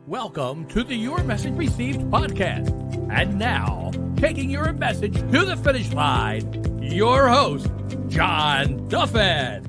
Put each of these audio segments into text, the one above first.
Welcome to the Your Message Received podcast. And now, taking your message to the finish line, your host, John Duffin.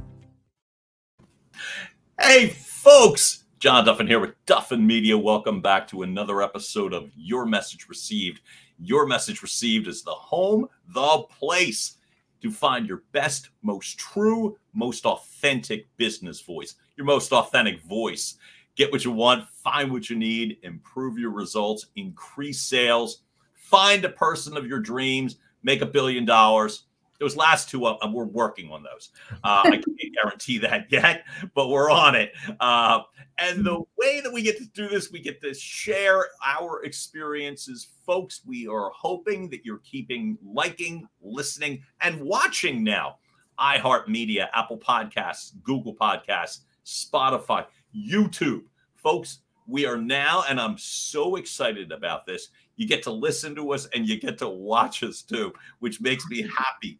Hey, folks. John Duffin here with Duffin Media. Welcome back to another episode of Your Message Received. Your Message Received is the home, the place to find your best, most true, most authentic business voice, your most authentic voice. Get what you want, find what you need, improve your results, increase sales, find a person of your dreams, make $1 billion. Those last two, we're working on those. I can't guarantee that yet, but we're on it. And the way that we get to do this, we get to share our experiences. Folks, we are hoping that you're keeping liking, listening, and watching now. iHeartMedia, Apple Podcasts, Google Podcasts, Spotify, YouTube. Folks, we are now, and I'm so excited about this. You get to listen to us and you get to watch us too, which makes me happy.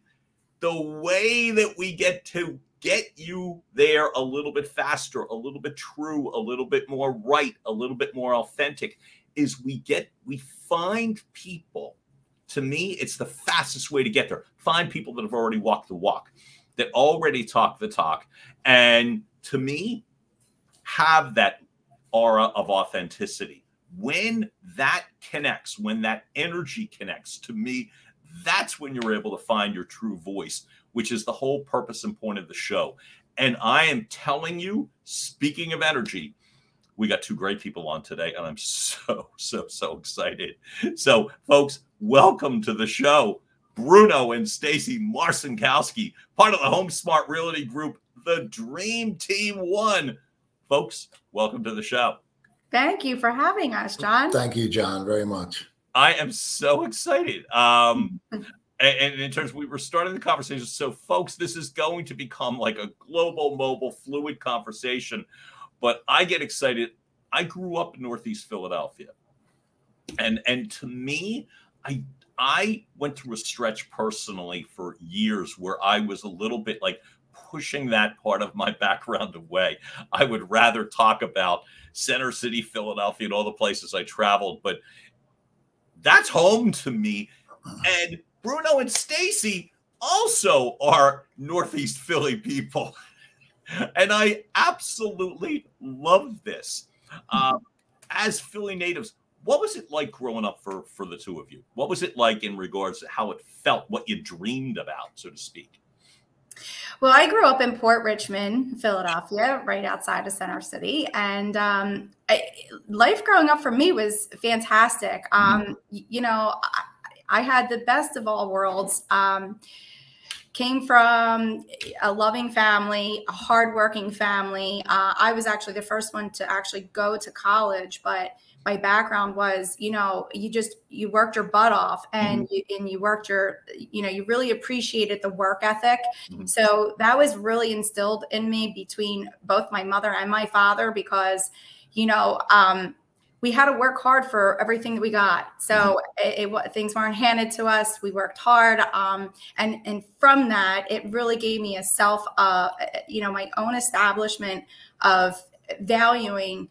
The way that we get to get you there a little bit faster, a little bit true, a little bit more right, a little bit more authentic is we find people. To me, it's the fastest way to get there. Find people that have already walked the walk, that already talk the talk. And to me, have that aura of authenticity. When that connects, when that energy connects, to me, that's when you're able to find your true voice, which is the whole purpose and point of the show. And I am telling you, speaking of energy, we got two great people on today, and I'm so excited. So, folks, welcome to the show. Bruno and Stacie Marcinkowski, part of the HomeSmart Realty Group, the Dream Team One. Folks, welcome to the show. Thank you for having us, John. Thank you, John, very much. I am so excited. And in terms, we were starting the conversation. So, folks, this is going to become like a global, mobile, fluid conversation. But I get excited. I grew up in Northeast Philadelphia. And to me, I went through a stretch personally for years where I was a little bit like pushing that part of my background away. I would rather talk about Center City, Philadelphia, and all the places I traveled, but that's home to me. And Bruno and Stacie also are Northeast Philly people. And I absolutely love this. As Philly natives, what was it like growing up for the two of you? What was it like in regards to how it felt, what you dreamed about, so to speak? Well, I grew up in Port Richmond, Philadelphia, right outside of Center City. And life growing up for me was fantastic. You know, I had the best of all worlds. Came from a loving family, a hardworking family. I was actually the first one to actually go to college, but my background was, you know, you worked your butt off and you worked you really appreciated the work ethic. So that was really instilled in me between both my mother and my father, because, you know, we had to work hard for everything that we got. So things weren't handed to us. We worked hard. And from that, it really gave me a my own establishment of valuing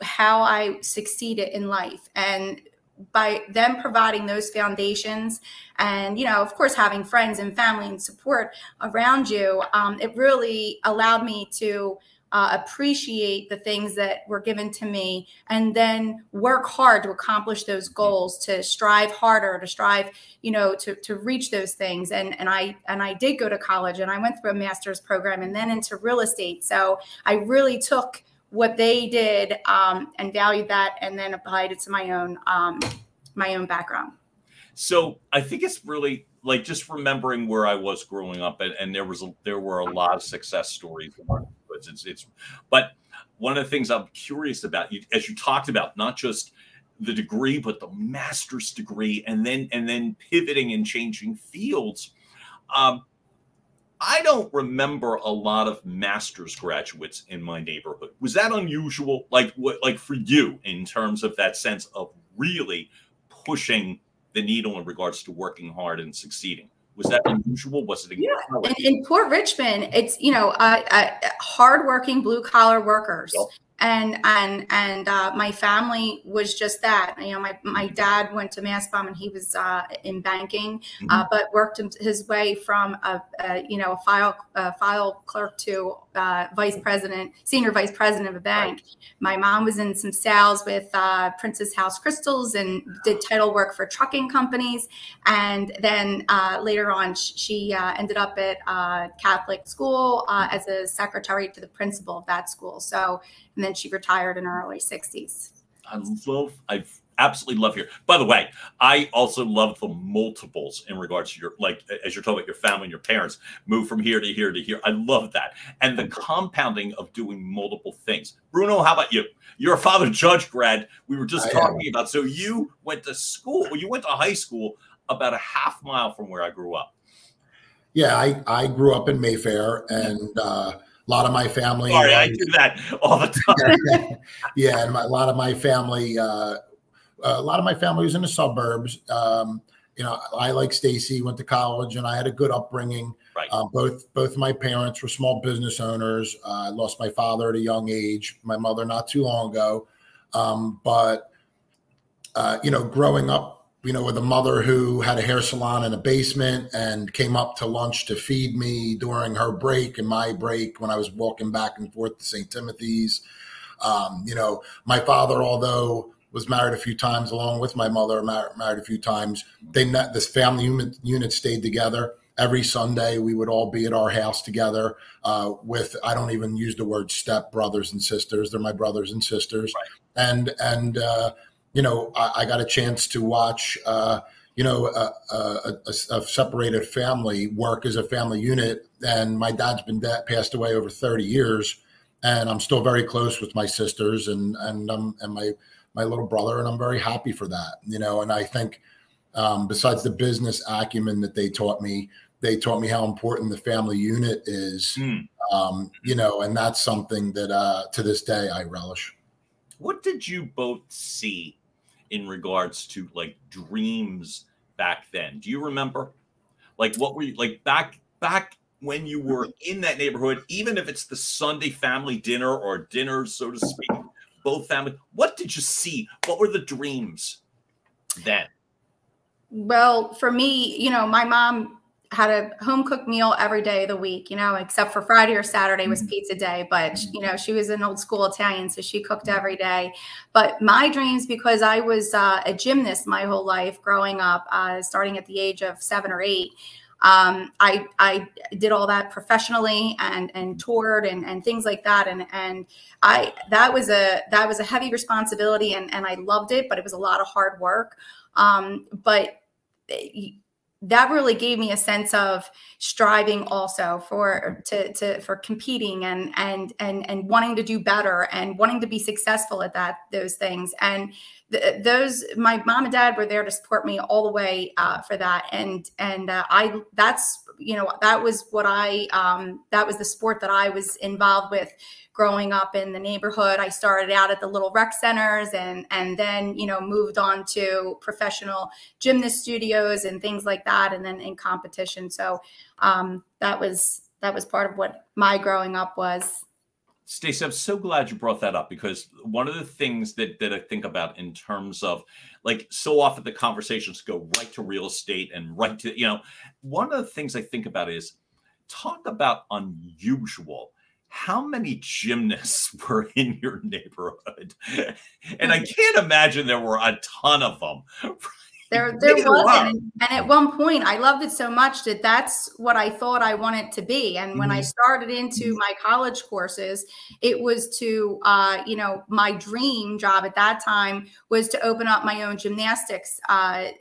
how I succeeded in life. And by them providing those foundations and, you know, of course, having friends and family and support around you, it really allowed me to appreciate the things that were given to me and then work hard to accomplish those goals, to strive harder, to strive, you know, to reach those things. And I did go to college and I went through a master's program and then into real estate. So I really took what they did and valued that and then applied it to my own background. So I think it's really like just remembering where I was growing up, and there were a lot of success stories. But one of the things I'm curious about, as you talked about, not just the degree, but the master's degree, and then pivoting and changing fields. I don't remember a lot of master's graduates in my neighborhood. Was that unusual? Like for you, in terms of that sense of really pushing the needle in regards to working hard and succeeding? Was that unusual? Was it? Yeah. In Port Richmond, it's, hardworking blue collar workers. Yep. and my family was just that. You know, my dad went to Massbom and he was in banking, but worked his way from a file clerk to senior vice president of a bank. My mom was in some sales with Princess House Crystals and did title work for trucking companies. And then later on, she ended up at Catholic school as a secretary to the principal of that school. So, and then she retired in her early 60s. I absolutely love here. By the way, I also love the multiples in regards to your, like, as you're talking about your family and your parents move from here to here to here. I love that. And the compounding of doing multiple things. Bruno, how about you? You're a father judge grad. We were just talking about, so you went to school, you went to high school about a half mile from where I grew up. Yeah, I grew up in Mayfair, and a lot of my family. Sorry, I do that all the time. Yeah, and a lot of my family was in the suburbs. You know, I, like Stacie, went to college, and I had a good upbringing. Right. Both my parents were small business owners. I lost my father at a young age, my mother not too long ago. But you know, growing up, you know, with a mother who had a hair salon in a basement and came up to lunch to feed me during her break and my break when I was walking back and forth to St. Timothy's. You know, my father, although was married a few times along with my mother, married a few times, this family unit stayed together. Every Sunday, we would all be at our house together with, I don't even use the word step brothers and sisters. They're my brothers and sisters. Right. And you know, I got a chance to watch, you know, a separated family work as a family unit. And my dad's been passed away over 30 years. And I'm still very close with my sisters and my little brother. And I'm very happy for that, you know. And I think besides the business acumen that they taught me how important the family unit is, you know, and that's something that to this day I relish. What did you both see in regards to like dreams back then? Do you remember? Like, what were you like back when you were in that neighborhood, even if it's the Sunday family dinner or dinner, so to speak, both family, what did you see? What were the dreams then? Well, for me, you know, my mom had a home cooked meal every day of the week, you know, except for Friday or Saturday was pizza day. But, you know, she was an old school Italian, so she cooked every day. But my dreams, because I was a gymnast my whole life growing up, starting at the age of 7 or 8, I did all that professionally and toured and things like that. And that was a heavy responsibility and I loved it, but it was a lot of hard work. But that really gave me a sense of striving also for competing and wanting to do better and wanting to be successful at those things. And my mom and dad were there to support me all the way for that. That's, you know, that was the sport that I was involved with growing up in the neighborhood. I started out at the little rec centers and then, you know, moved on to professional gymnast studios and things like that. And then in competition. So that was part of what my growing up was. Stacie, I'm so glad you brought that up, because one of the things that I think about in terms of, like, so often the conversations go right to real estate and right to, you know, one of the things I think about is talk about unusual. How many gymnasts were in your neighborhood? And I can't imagine there were a ton of them. There wasn't. And at one point, I loved it so much that that's what I thought I wanted to be. And when I started into my college courses, it was to, you know, my dream job at that time was to open up my own gymnastics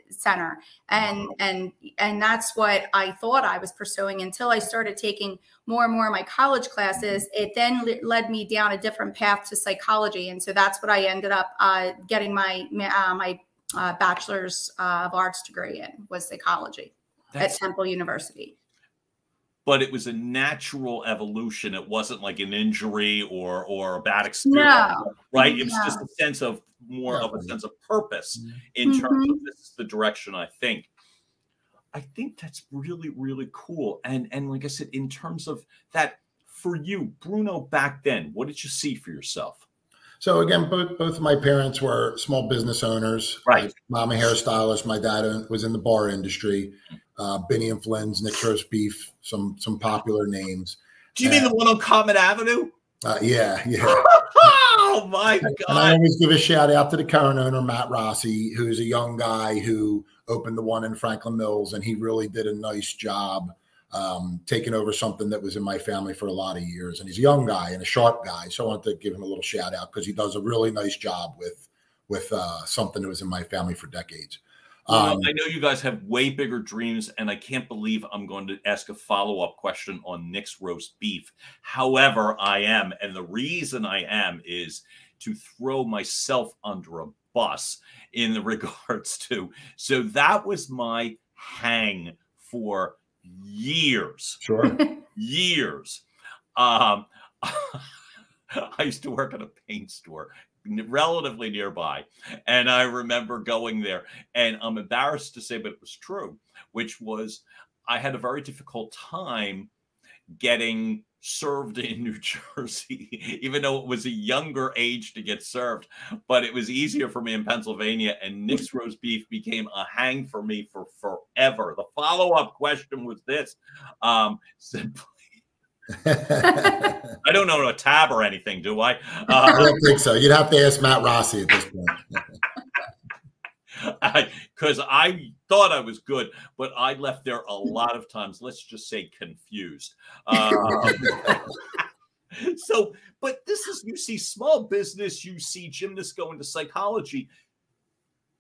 center. And that's what I thought I was pursuing until I started taking more and more of my college classes. It then led me down a different path to psychology. And so that's what I ended up getting my Bachelor's of Arts degree in, was psychology at Temple University. But it was a natural evolution. It wasn't like an injury or a bad experience, no, right? It was just a sense of of a sense of purpose in terms of this is the direction I think. I think that's really, really cool. And like I said, in terms of that, for you, Bruno, back then, what did you see for yourself? So again, both of my parents were small business owners. Right. Mom a hairstylist. My dad was in the bar industry. Benny and Flynn's, Nick's Roast Beef, some popular names. Do you mean the one on Common Avenue? Yeah. Oh my God. And I always give a shout out to the current owner, Matt Rossi, who's a young guy who opened the one in Franklin Mills, and he really did a nice job taking over something that was in my family for a lot of years. And he's a young guy and a sharp guy. So I wanted to give him a little shout out because he does a really nice job with something that was in my family for decades. Well, I know you guys have way bigger dreams, and I can't believe I'm going to ask a follow-up question on Nick's Roast Beef. However, I am, and the reason I am is to throw myself under a bus in the regards to, so that was my hang for years. Sure. Years. I used to work at a paint store relatively nearby, and I remember going there, and I'm embarrassed to say, but it was true, which was I had a very difficult time getting served in New Jersey, even though it was a younger age to get served, but it was easier for me in Pennsylvania, and Nick's Roast Beef became a hang for me for forever. The follow-up question was this, simply, I don't know a tab or anything, do I? I don't think so. You'd have to ask Matt Rossi at this point. Because I thought I was good, but I left there a lot of times, let's just say confused. So, but this is, you see small business, you see gymnasts go into psychology.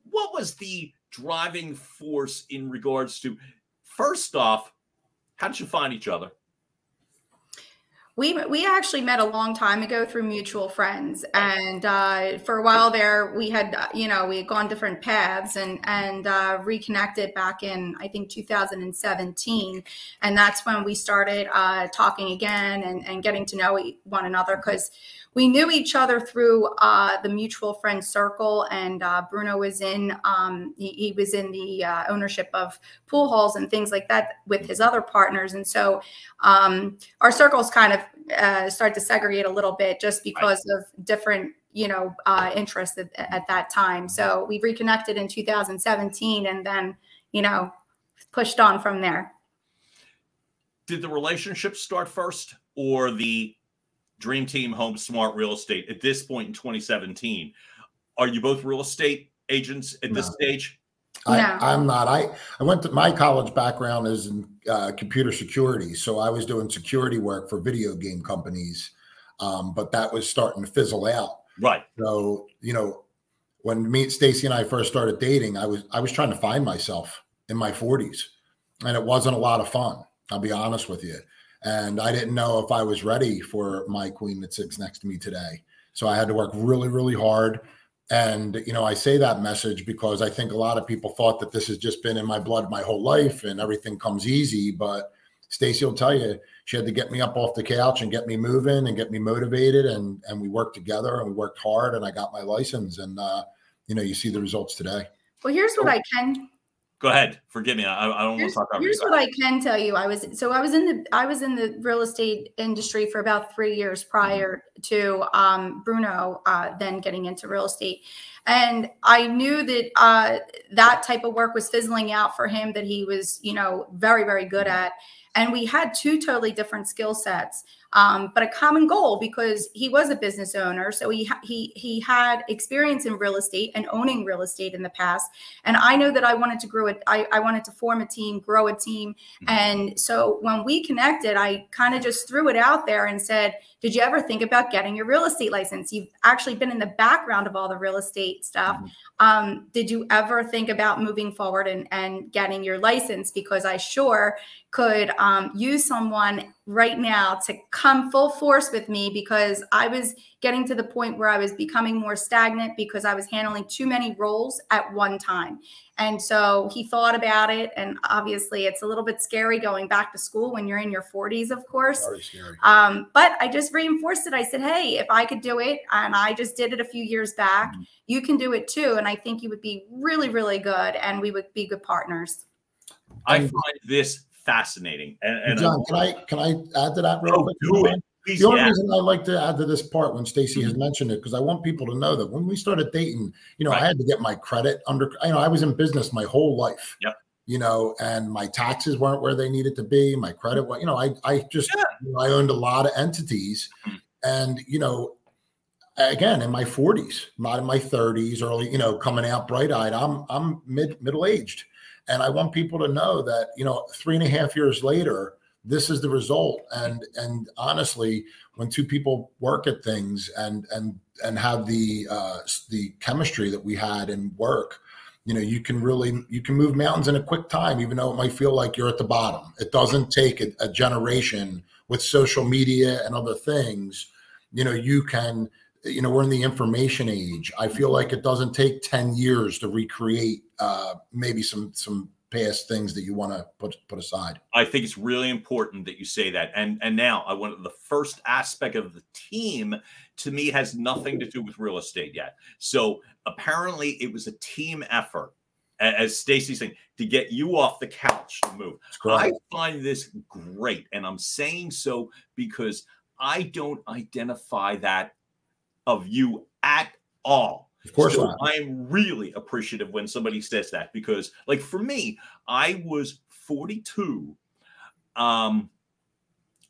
What was the driving force in regards to, first off, how did you find each other? We actually met a long time ago through mutual friends, and for a while there we had we had gone different paths and reconnected back in, I think, 2017, and that's when we started talking again and getting to know one another, because we knew each other through the mutual friend circle, and Bruno was in he was in the ownership of pool halls and things like that with his other partners, and so our circles kind of started to segregate a little bit just because of different interests at that time. So we reconnected in 2017, and then pushed on from there. Did the relationship start first, or the Dream Team HomeSmart Real Estate at this point in 2017? Are you both real estate agents at this stage? I'm not. I went to, my college background is in computer security. So I was doing security work for video game companies, but that was starting to fizzle out. Right. So, when Stacie and I first started dating, I was trying to find myself in my 40s, and it wasn't a lot of fun. I'll be honest with you. And I didn't know if I was ready for my queen that sits next to me today. So I had to work really, really hard. And, I say that message because I think a lot of people thought that this has just been in my blood my whole life and everything comes easy. But Stacie will tell you, she had to get me up off the couch and get me moving and get me motivated. And we worked together and we worked hard, and I got my license. And, you see the results today. Well, here's what I can. Go ahead. Forgive me. I don't want to talk about. Here's what I can tell you. I was in the real estate industry for about 3 years prior to Bruno then getting into real estate, and I knew that that type of work was fizzling out for him, that he was very, very good at, and we had two totally different skill sets. But a common goal, because he was a business owner. So he had experience in real estate and owning real estate in the past. And I know that I wanted to grow it. I wanted to form a team, grow a team. And so when we connected, I kind of just threw it out there and said, did you ever think about getting your real estate license? You've actually been in the background of all the real estate stuff. Did you ever think about moving forward and getting your license? Because I sure could use someone right now to come full force with me, because I was getting to the point where I was becoming more stagnant because I was handling too many roles at one time. And so he thought about it. And obviously it's a little bit scary going back to school when you're in your 40s, of course. Very scary. But I just reinforced it. I said, hey, if I could do it, and I just did it a few years back, you can do it too. And I think you would be really, really good, and we would be good partners. I find this fascinating. And John, can I add to that real quick? The only reason I like to add to this part when Stacie has mentioned it, because I want people to know that when we started dating, I had to get my credit under, I was in business my whole life. Yep. And my taxes weren't where they needed to be. My credit, I owned a lot of entities, and again, in my 40s, not in my 30s, early, coming out bright-eyed. I'm middle-aged, and I want people to know that 3.5 years later, this is the result. And honestly, when two people work at things and have the chemistry that we had in work, you can move mountains in a quick time, even though it might feel like you're at the bottom. It doesn't take a generation with social media and other things. You can, we're in the information age. I feel like it doesn't take 10 years to recreate maybe some past things that you want to put aside. I think it's really important that you say that. And now I want the first aspect of the team, to me, has nothing to do with real estate yet. So apparently it was a team effort, as Stacie's saying, to get you off the couch to move. I find this great. And I'm saying so because I don't identify that of you at all. Of course so not. I'm really appreciative when somebody says that, because like for me, I was 42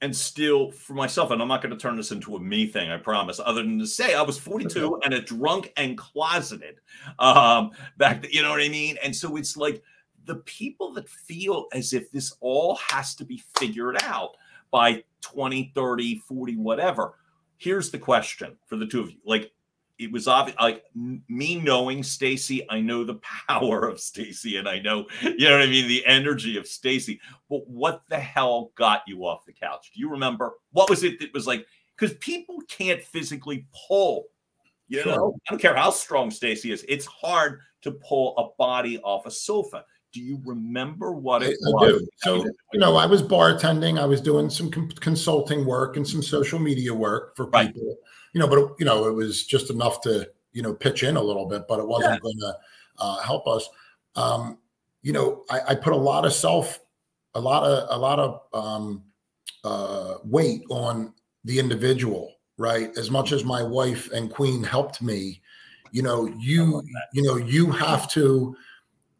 and still for myself, and I'm not going to turn this into a me thing, I promise, other than to say I was 42 and a drunk and closeted back then, you know what I mean? And so it's like the people that feel as if this all has to be figured out by 20, 30, 40, whatever. Here's the question for the two of you. Like, it was obvious, like me knowing Stacie, I know the power of Stacie, and I know, you know what I mean, the energy of Stacie. But what the hell got you off the couch? Do you remember? What was it that was like, because people can't physically pull, you know, I don't care how strong Stacie is. It's hard to pull a body off a sofa. Do you remember what it was? I do. So, I was bartending. I was doing some consulting work and some social media work for people. But it was just enough to, pitch in a little bit, but it wasn't going to help us. I put a lot of weight on the individual, right? As much as my wife and Queen helped me, you have to,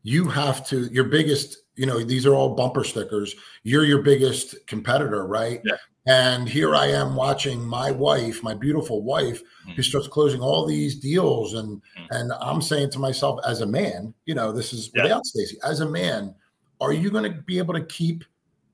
your biggest, these are all bumper stickers. You're your biggest competitor, right? Yeah. And here I am watching my wife, my beautiful wife, who starts closing all these deals. And I'm saying to myself, as a man, this is without Stacie, as a man, are you going to be able to keep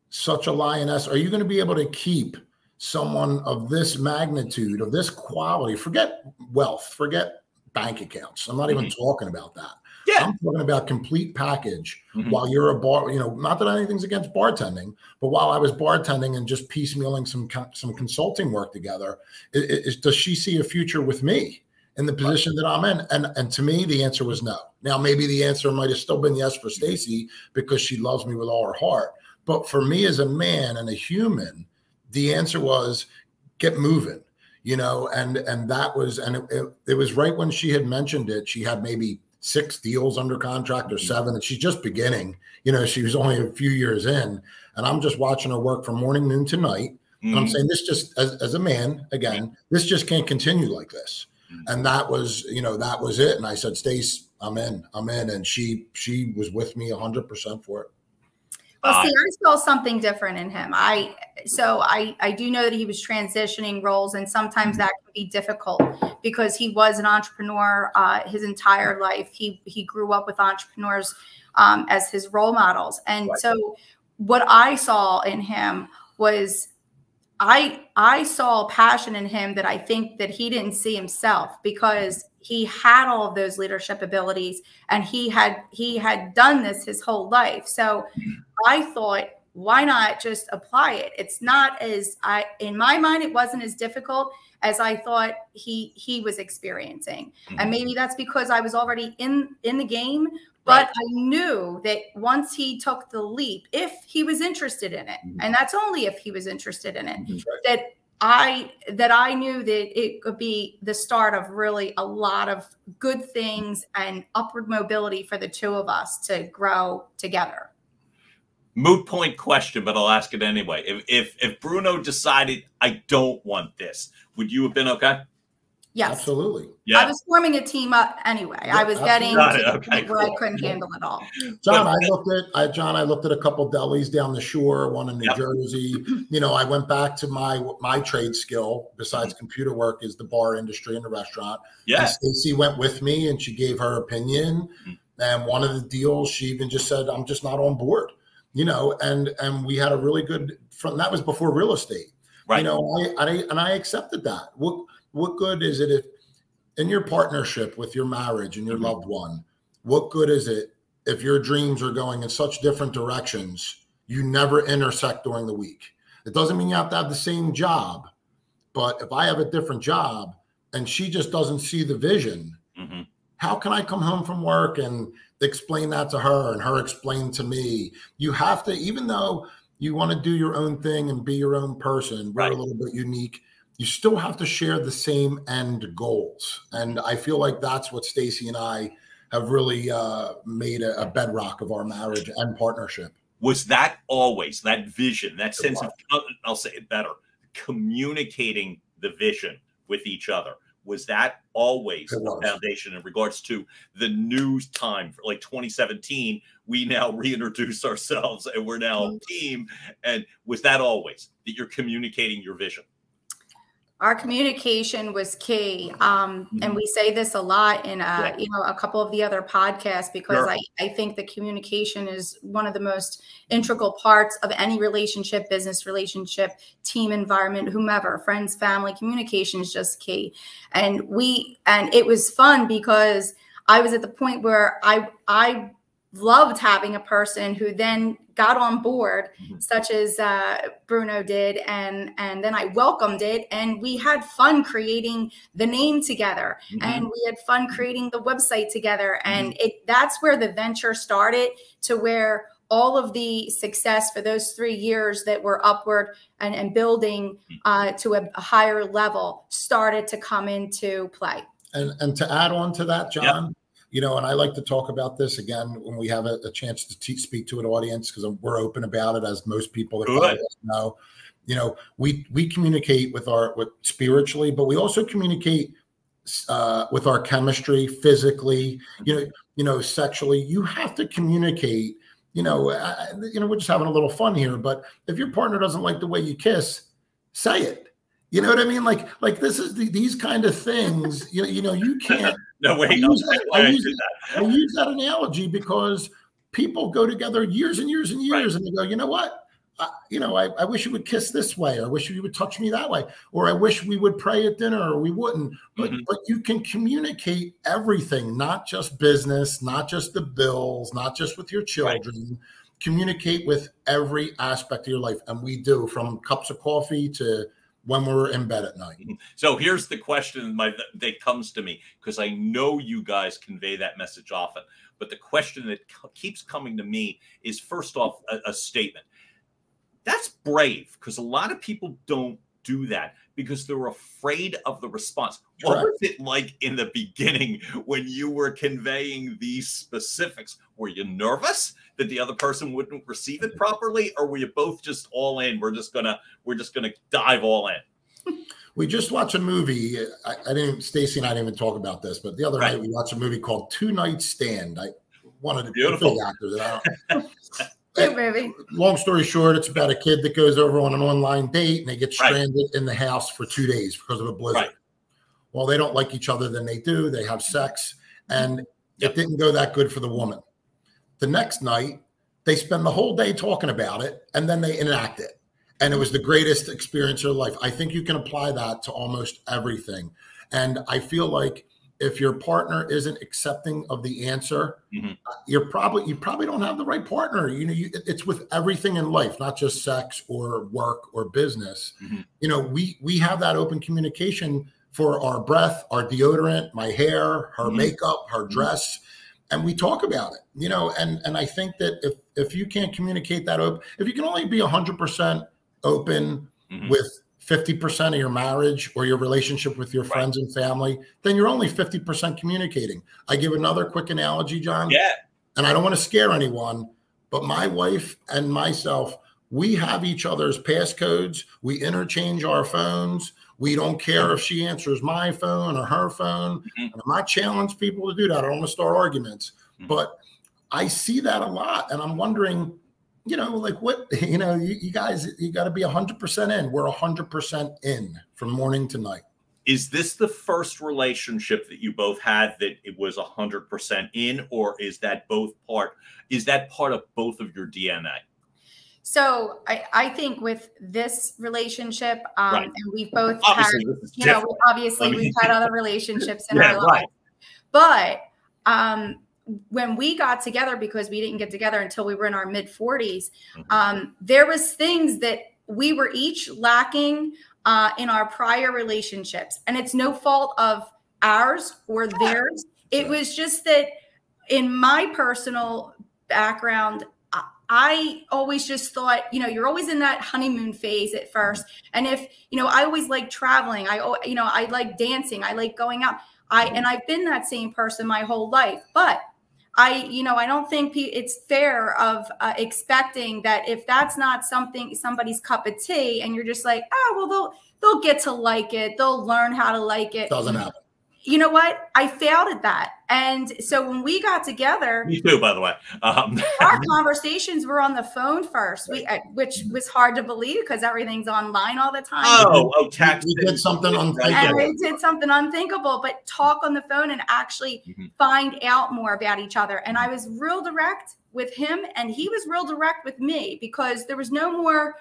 such a lioness? Are you going to be able to keep someone of this magnitude, of this quality? Forget wealth, forget bank accounts. I'm not even talking about that. Yeah. I'm talking about complete package while you're a bar, not that anything's against bartending, but while I was bartending and just piecemealing some consulting work together, does she see a future with me in the position that I'm in? And to me, the answer was no. Now, maybe the answer might have still been yes for Stacie because she loves me with all her heart. But for me as a man and a human, the answer was get moving, and that was, and it was right when she had mentioned it. She had maybe 6 deals under contract or 7, and she's just beginning. She was only a few years in, and I'm just watching her work from morning, noon to night. And I'm saying this just as a man, again, this just can't continue like this. And that was, that was it. And I said, Stace, I'm in. And she was with me 100% for it. Well, see, I saw something different in him. I do know that he was transitioning roles, and sometimes that can be difficult because he was an entrepreneur his entire life. He grew up with entrepreneurs as his role models. And so what I saw in him was I saw passion in him that I think that he didn't see himself, because he had all of those leadership abilities and he had done this his whole life. So I thought, why not just apply it? It's not in my mind, it wasn't as difficult as I thought he was experiencing. And maybe that's because I was already in the game, but I knew that once he took the leap, if he was interested in it, and that's only if he was interested in it, that I knew that it could be the start of really a lot of good things and upward mobility for the two of us to grow together. Moot point question, but I'll ask it anyway. If Bruno decided I don't want this, would you have been okay? Yes, absolutely. Yeah, I was forming a team up anyway. I was getting to the point where I couldn't handle it all. John, I looked at a couple delis down the shore, one in New Jersey. You know, I went back to my trade skill besides computer work is the bar industry and the restaurant. Yeah. And Stacie went with me and she gave her opinion. And one of the deals, she even just said, I'm just not on board, you know, and we had a really good front. That was before real estate, right? You know, I accepted that. What good is it if in your partnership with your marriage and your loved one, what good is it if your dreams are going in such different directions, you never intersect during the week? It doesn't mean you have to have the same job, but if I have a different job and she just doesn't see the vision, how can I come home from work and explain that to her and her explain to me? You have to, even though you want to do your own thing and be your own person, we're a little bit unique, you still have to share the same end goals. And I feel like that's what Stacie and I have really made a bedrock of our marriage and partnership. Was that always that vision, that sense of, I'll say it better, communicating the vision with each other? Was that always the foundation in regards to the new time? For like 2017, we now reintroduce ourselves and we're now a team. And was that always that you're communicating your vision? Our communication was key. And we say this a lot in, you know, a couple of the other podcasts, because I think the communication is one of the most integral parts of any relationship, business relationship, team environment, whomever, friends, family. Communication is just key. And it was fun because I was at the point where I loved having a person who then got on board, such as Bruno did, and then I welcomed it, and we had fun creating the name together, and we had fun creating the website together, and that's where the venture started, to where all of the success for those 3 years that were upward and building to a higher level started to come into play. And to add on to that, John, you know, and I like to talk about this again when we have a chance to speak to an audience, because we're open about it, as most people that follow us know. You know, we communicate with spiritually, but we also communicate with our chemistry, physically, you know, sexually. You have to communicate. You know, we're just having a little fun here, but if your partner doesn't like the way you kiss, say it. You know what I mean? Like this is these kind of things. You know, you can't. No, wait. I use that analogy because people go together years and years and years, and they go, you know what? I wish you would kiss this way, or I wish you would touch me that way, or I wish we would pray at dinner, or we wouldn't. But you can communicate everything, not just business, not just the bills, not just with your children. Communicate with every aspect of your life, and we do, from cups of coffee to when we're in bed at night. So here's the question that comes to me, because I know you guys convey that message often. But the question that keeps coming to me is, first off, a statement. That's brave, because a lot of people don't do that because they're afraid of the response. What was it like in the beginning when you were conveying these specifics? Were you nervous that the other person wouldn't receive it properly, or were you both just all in? We're just gonna dive all in. We just watched a movie. Stacie and I didn't even talk about this, but the other night we watched a movie called 2 Night Stand. One of the big actors. Long story short, it's about a kid that goes over on an online date and they get stranded in the house for 2 days because of a blizzard. Well, they don't like each other, then they do. They have sex, and it didn't go that good for the woman. The next night, they spend the whole day talking about it, and then they enact it. And it was the greatest experience of their life. I think you can apply that to almost everything. And I feel like if your partner isn't accepting of the answer, you probably don't have the right partner. You know, it's with everything in life, not just sex or work or business. You know, we have that open communication for our breath, our deodorant, my hair, her makeup, her dress, and we talk about it. You know, and I think that if you can't communicate that open, if you can only be 100% open with 50% of your marriage or your relationship with your friends and family, then you're only 50% communicating. I give another quick analogy, John. And I don't want to scare anyone, but my wife and myself, we have each other's passcodes. We interchange our phones. We don't care if she answers my phone or her phone. And I'm not challenging people to do that. I don't want to start arguments, but I see that a lot. And I'm wondering, like what, you guys, you got to be 100% in. We're 100% in from morning to night. Is this the first relationship that you both had that it was 100% in, or is that part of both of your DNA? So I think with this relationship, Right. and we've both Obviously, had, we've had other relationships in our life, but when we got together, because we didn't get together until we were in our mid 40s, there was things that we were each lacking in our prior relationships, and it's no fault of ours or theirs. It was just that in my personal background, I always just thought, you're always in that honeymoon phase at first. And if, I always like traveling. I like dancing. I like going out. And I've been that same person my whole life. But I don't think it's fair of expecting that if that's not somebody's cup of tea, and you're just like, oh, well, they'll get to like it. They'll learn how to like it. Doesn't happen. You know what? I failed at that. And so when we got together, me too, by the way, our conversations were on the phone first, which was hard to believe because everything's online all the time. Oh, text. We did something unthinkable. And we did something unthinkable, but talk on the phone and actually find out more about each other. And I was real direct with him, and he was real direct with me, because there was no more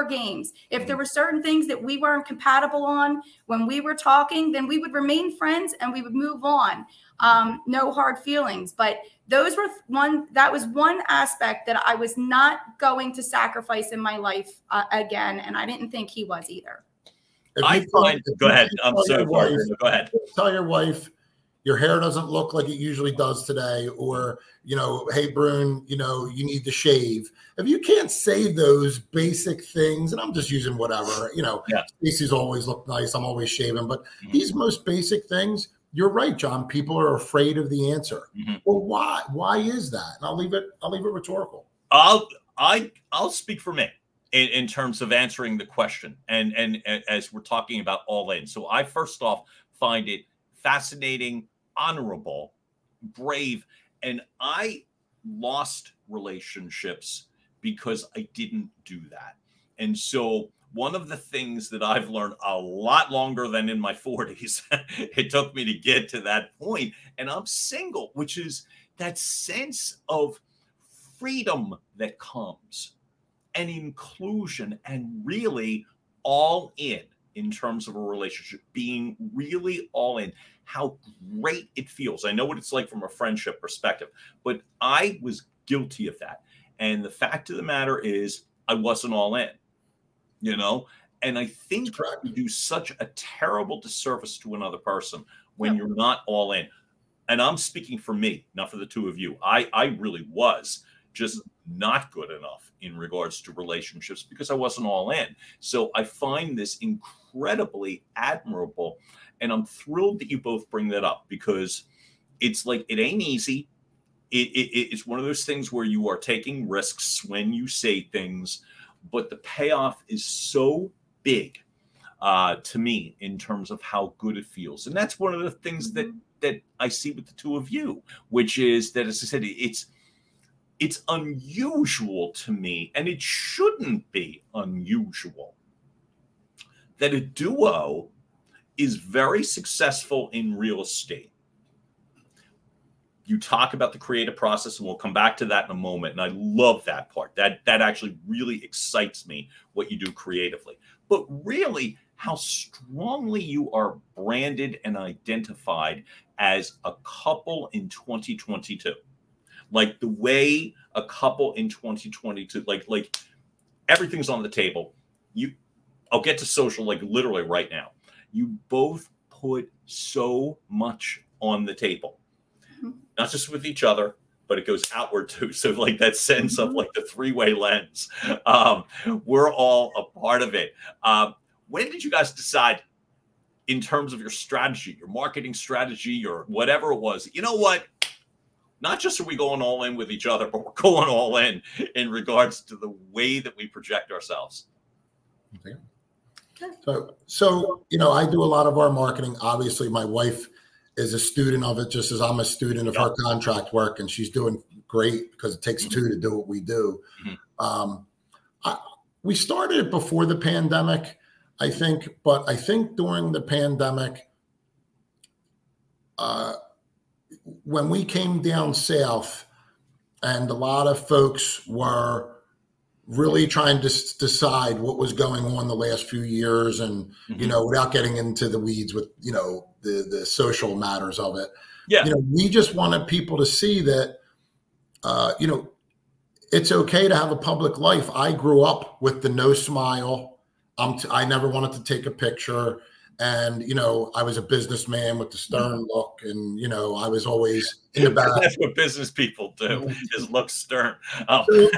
games. If there were certain things that we weren't compatible on when we were talking, then we would remain friends and we would move on. No hard feelings, but that was one aspect that I was not going to sacrifice in my life again. And I didn't think he was either. Go ahead. I'm so sorry. Go ahead. Tell your wife, your hair doesn't look like it usually does today, or, hey, Bruno, you need to shave. If you can't say those basic things, and I'm just using whatever, Stacey's always looked nice. I'm always shaving, but these most basic things, you're right, John. People are afraid of the answer. Well, why? Why is that? And I'll leave it rhetorical. I'll speak for me in terms of answering the question, and as we're talking about all in. So I first off find it fascinating, honorable, brave, and I lost relationships because I didn't do that. And so one of the things that I've learned a lot longer than in my 40s, it took me to get to that point, and I'm single, which is that sense of freedom that comes, and inclusion, and really all in terms of a relationship, being really all in, how great it feels. I know what it's like from a friendship perspective, but I was guilty of that. And the fact of the matter is I wasn't all in, and I think you do such a terrible disservice to another person when you're not all in. And I'm speaking for me, not for the two of you. I really was just not good enough in regards to relationships because I wasn't all in. So I find this incredibly admirable. And I'm thrilled that you both bring that up, because it's like, it ain't easy. It's one of those things where you are taking risks when you say things, but the payoff is so big to me in terms of how good it feels. And that's one of the things that I see with the two of you, which is that, as I said, it's unusual to me, and it shouldn't be unusual, that a duo is very successful in real estate. You talk about the creative process, and we'll come back to that in a moment. And I love that part. That actually really excites me, what you do creatively. But really, how strongly you are branded and identified as a couple in 2022. Like the way a couple in 2022, like everything's on the table. I'll get to social, like literally right now. You both put so much on the table, not just with each other, but it goes outward too. So like that sense of like the three-way lens, we're all a part of it. When did you guys decide, in terms of your strategy, your marketing strategy, or whatever it was, you know what, not just are we going all in with each other, but we're going all in regards to the way that we project ourselves. Okay. So, you know, I do a lot of our marketing. Obviously, my wife is a student of it, just as I'm a student of her contract work, and she's doing great because it takes two to do what we do. We started it before the pandemic, I think, but I think during the pandemic, when we came down south and a lot of folks were really trying to decide what was going on the last few years and, you know, without getting into the weeds with, you know, the social matters of it. You know, we just wanted people to see that, you know, it's okay to have a public life. I grew up with the no smile. I never wanted to take a picture. And, you know, I was a businessman with the stern look, and, you know, I was always in the back. That's what business people do, is look stern.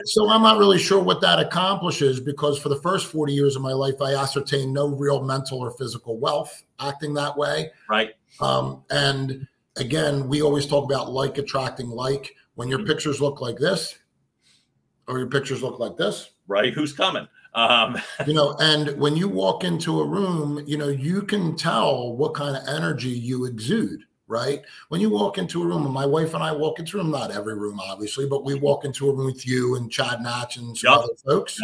So I'm not really sure what that accomplishes, because for the first 40 years of my life, I ascertained no real mental or physical wealth acting that way. Right. And again, we always talk about like attracting like. When your pictures look like this, or your pictures look like this. Right. Who's coming? You know, and when you walk into a room, you know, you can tell what kind of energy you exude, right? When you walk into a room, and my wife and I walk into a room, not every room, obviously, but we walk into a room with you and Chad Natch and some other folks.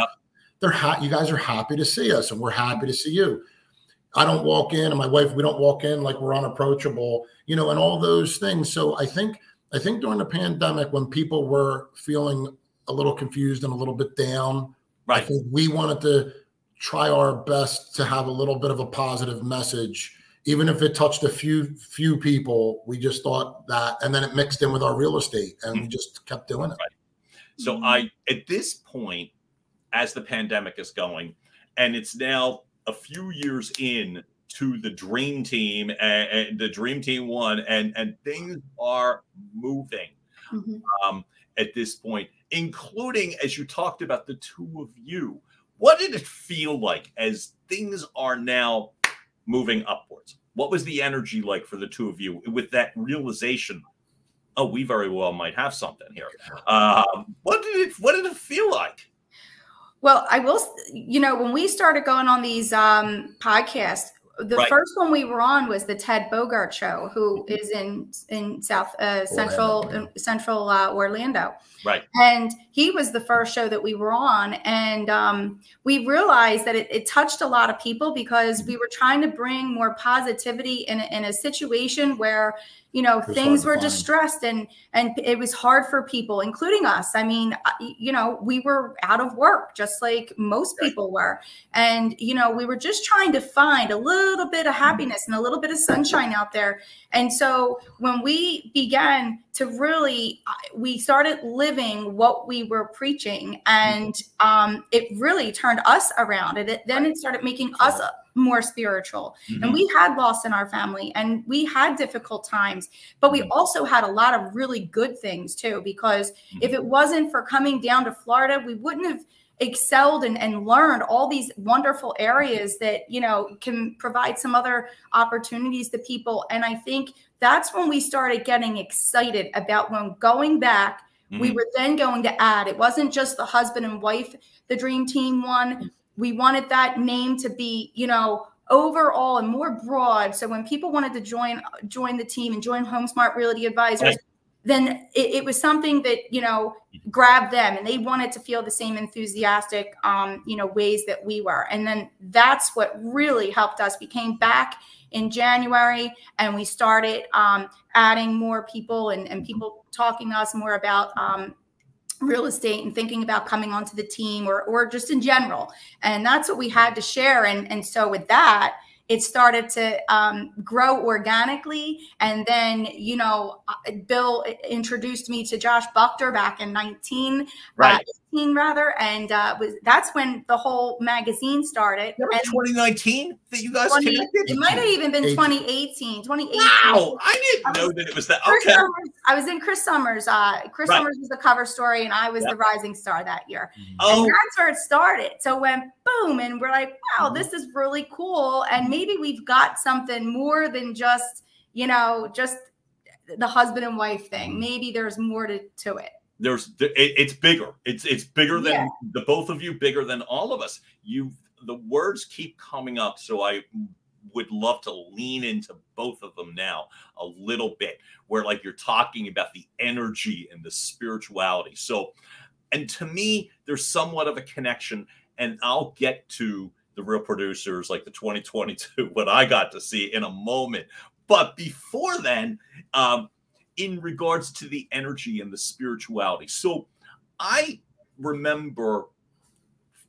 You guys are happy to see us, and we're happy to see you. I don't walk in, and my wife, we don't walk in like we're unapproachable, you know, and all those things. So I think during the pandemic, when people were feeling a little confused and a little bit down, I think we wanted to try our best to have a little bit of a positive message, even if it touched a few people. We just thought that, and then it mixed in with our real estate, and we just kept doing it. So at this point, as the pandemic is going, and it's now a few years in to the Dream Team, and the Dream Team 1, and things are moving at this point, including, as you talked about, the two of you. What did it feel like as things are now moving upwards? What was the energy like for the two of you with that realization, oh, we very well might have something here? What did it feel like? Well, I will, you know, when we started going on these podcasts, the first one we were on was the Ted Bogart show, who is in central Orlando. Right. And he was the first show that we were on. And we realized that it touched a lot of people, because we were trying to bring more positivity in a situation where, you know, things were distressed, and it was hard for people, including us. I mean, you know, we were out of work just like most people were. And, you know, we were just trying to find a little bit of happiness and a little bit of sunshine out there. And so when we began to really, we started living what we were preaching, and it really turned us around. And then it started making us more spiritual. And we had loss in our family, and we had difficult times, but we also had a lot of really good things too, because if it wasn't for coming down to Florida, we wouldn't have excelled and learned all these wonderful areas that, you know, can provide some other opportunities to people. And I think that's when we started getting excited about when going back, we were then going to add, it wasn't just the husband and wife, the Dream Team 1. We wanted that name to be, you know, overall and more broad. So when people wanted to join the team and join HomeSmart Realty Advisors, then it was something that, you know, grabbed them, and they wanted to feel the same enthusiastic, you know, ways that we were. And then that's what really helped us. We came back in January, and we started adding more people and people talking to us more about real estate and thinking about coming onto the team or just in general. And that's what we had to share. And so with that, it started to grow organically. And then, you know, Bill introduced me to Josh Buchter back in 18 rather. And that's when the whole magazine started. That was 2019 that you guys connected? It might have even been 2018. Wow, I didn't know that it was that. Okay. I was in Chris Summers. Chris Summers was the cover story, and I was the rising star that year. Oh. And that's where it started. So when boom, and we're like, wow, this is really cool. And maybe we've got something more than just, you know, just the husband and wife thing. Maybe there's more to it. It's bigger. It's bigger than the both of you, bigger than all of us. The words keep coming up, so I would love to lean into both of them now a little bit, where like you're talking about the energy and the spirituality. So, and to me, there's somewhat of a connection, and I'll get to the real producers like the 2022, what I got to see in a moment. But before then, in regards to the energy and the spirituality. So I remember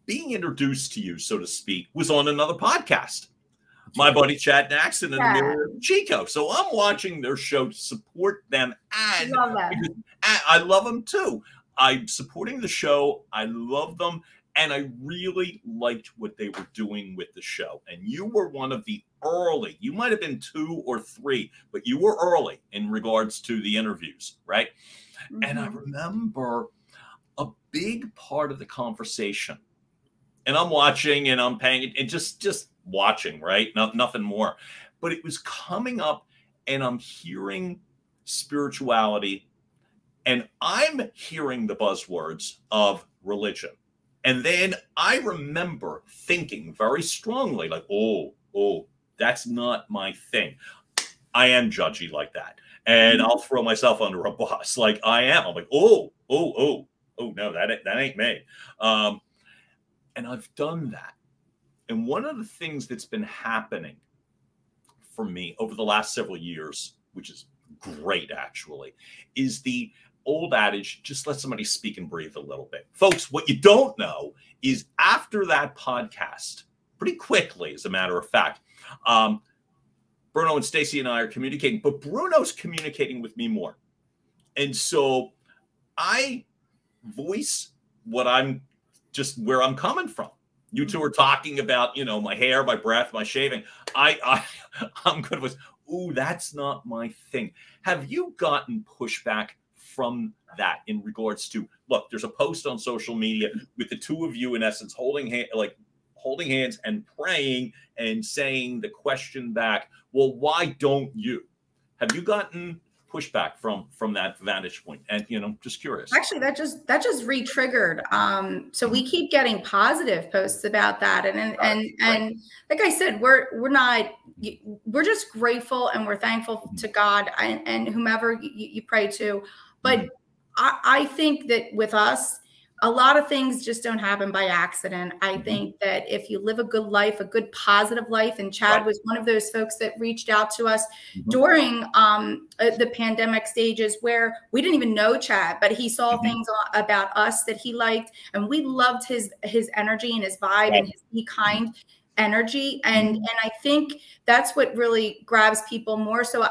being introduced to you, so to speak, was on another podcast. My buddy Chad Naxton and Amelia Chico. So I'm watching their show to support them. And I love them too. I'm supporting the show. I love them. And I really liked what they were doing with the show. And you were one of the early, you might have been 2 or 3, but you were early in regards to the interviews, right? Mm-hmm. And I remember a big part of the conversation, and I'm watching and I'm paying and just watching, right? Nothing more. But it was coming up and I'm hearing spirituality and I'm hearing the buzzwords of religion. And then I remember thinking very strongly, like, oh, that's not my thing. I am judgy like that. And I'll throw myself under a bus like I am. I'm like, oh, no, that ain't me. And I've done that. And one of the things that's been happening for me over the last several years, which is great actually, is the old adage, just let somebody speak and breathe a little bit. Folks, what you don't know is after that podcast, pretty quickly, as a matter of fact, Bruno and Stacie and I are communicating, but Bruno's communicating with me more. And so I voice what where I'm coming from. You two are talking about, my hair, my breath, my shaving. I'm good with, ooh, that's not my thing. Have you gotten pushback from that in regards to, look, there's a post on social media with the two of you in essence holding hands and praying and saying the question back, well, why don't you? Have you gotten pushback from that vantage point? And just curious. Actually, that just re-triggered. So we keep getting positive posts about that, and like I said, we're just grateful and we're thankful to God and whomever you pray to. But I think that with us, a lot of things just don't happen by accident. I think that if you live a good life, a good positive life, and Chad was one of those folks that reached out to us during the pandemic stages where we didn't even know Chad, but he saw things about us that he liked, and we loved his energy and his vibe and his be kind energy. And I think that's what really grabs people more. So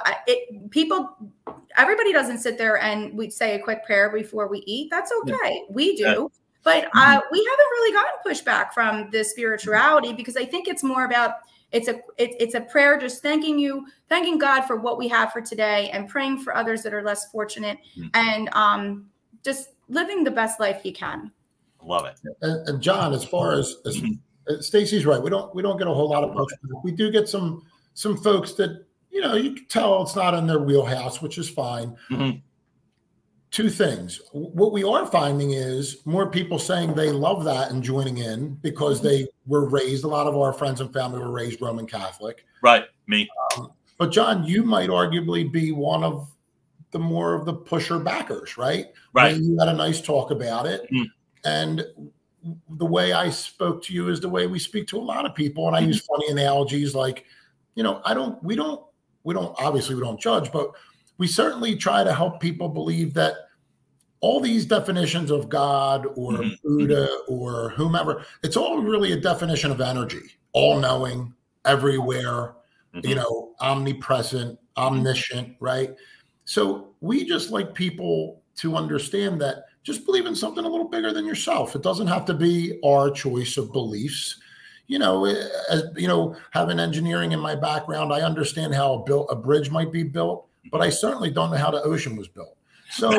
everybody doesn't sit there and we say a quick prayer before we eat. That's okay. We do. But we haven't really gotten pushback from the spirituality, because I think it's more about, it's a prayer, just thanking God for what we have for today and praying for others that are less fortunate, and just living the best life you can. Love it. And John, as far as Stacie's right, we don't get a whole lot of pushback. We do get some folks that, you can tell it's not in their wheelhouse, which is fine. Two things. What we are finding is more people saying they love that and joining in because they were raised, a lot of our friends and family were raised Roman Catholic. Right. Me. But John, you might arguably be one of the more of the pusher backers, right? Right. You had a nice talk about it. And the way I spoke to you is the way we speak to a lot of people. And I use funny analogies like, we don't obviously we don't judge, but we certainly try to help people believe that all these definitions of God or Buddha or whomever, it's all really a definition of energy, all knowing, everywhere, omnipresent, omniscient, right? So we just like people to understand that just believe in something a little bigger than yourself. It doesn't have to be our choice of beliefs. Having engineering in my background, I understand how a bridge might be built, but I certainly don't know how the ocean was built. So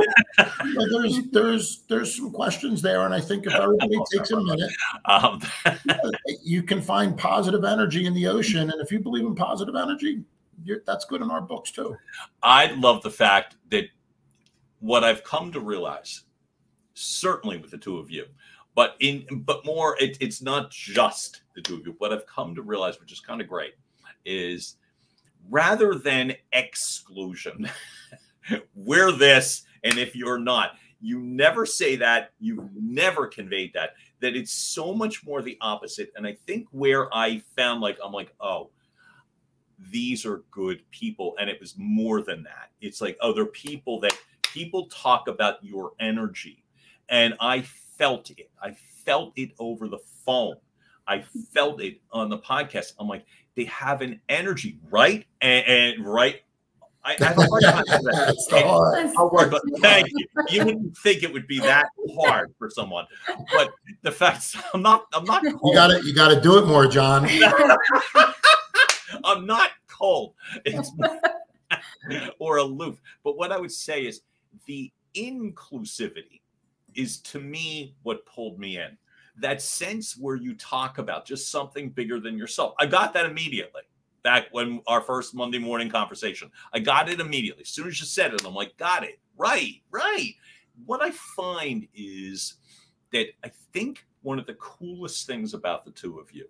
there's some questions there, and I think if everybody takes a minute, you can find positive energy in the ocean, and if you believe in positive energy, that's good in our books too. I love the fact that what I've come to realize, certainly with the two of you, but more, it's not just the two of you. What I've come to realize, which is kind of great, is rather than exclusion, we're this, and if you're not, you never say that, you never conveyed that it's so much more the opposite. And I think where I found, like, I'm like, oh, these are good people. And it was more than that. It's like, oh, they're people that people talk about your energy. And I felt it. I felt it over the phone. I felt it on the podcast. I'm like, they have an energy, right? And right. I have a hard time with that. But thank you. You wouldn't think it would be that hard for someone, but the fact I'm not cold. You gotta do it more, John. I'm not cold. It's or aloof. But what I would say is the inclusivity is, to me, what pulled me in. That sense where you talk about just something bigger than yourself. I got that immediately. Back when our first Monday morning conversation, I got it immediately. As soon as you said it, I'm like, got it. Right. What I find is that I think one of the coolest things about the two of you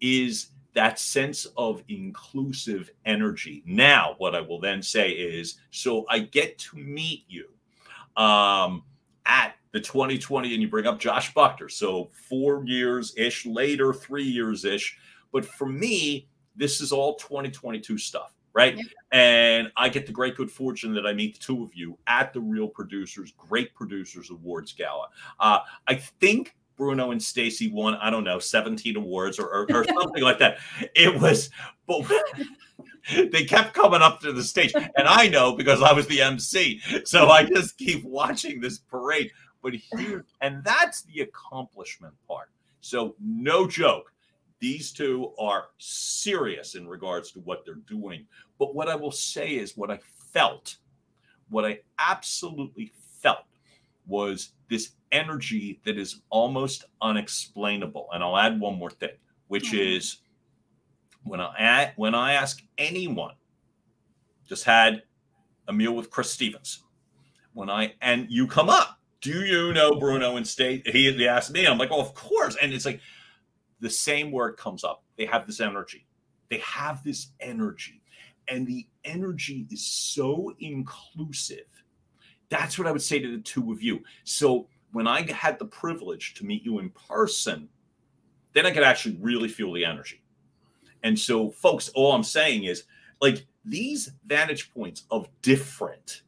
is that sense of inclusive energy. Now, what I will then say is, so I get to meet you at the 2020, and you bring up Josh Buchter. So 4 years-ish later, 3 years-ish. But for me, this is all 2022 stuff, right? Yep. And I get the great good fortune that I meet the two of you at the Real Producers, Great Producers Awards Gala. I think Bruno and Stacie won, I don't know, 17 awards or something like that. It was, but they kept coming up to the stage. And I know because I was the MC. So I just keep watching this parade. But here, and that's the accomplishment part. So no joke. These two are serious in regards to what they're doing. But what I will say is what I absolutely felt was this energy that is almost unexplainable. And I'll add one more thing, which is when I ask anyone, just had a meal with Chris Stevens, and you come up, do you know Bruno and Stacie? He asked me, I'm like, oh, of course. And it's like, the same word comes up. They have this energy. And the energy is so inclusive. That's what I would say to the two of you. So when I had the privilege to meet you in person, then I could actually really feel the energy. And so, folks, all I'm saying is, like, these vantage points of different,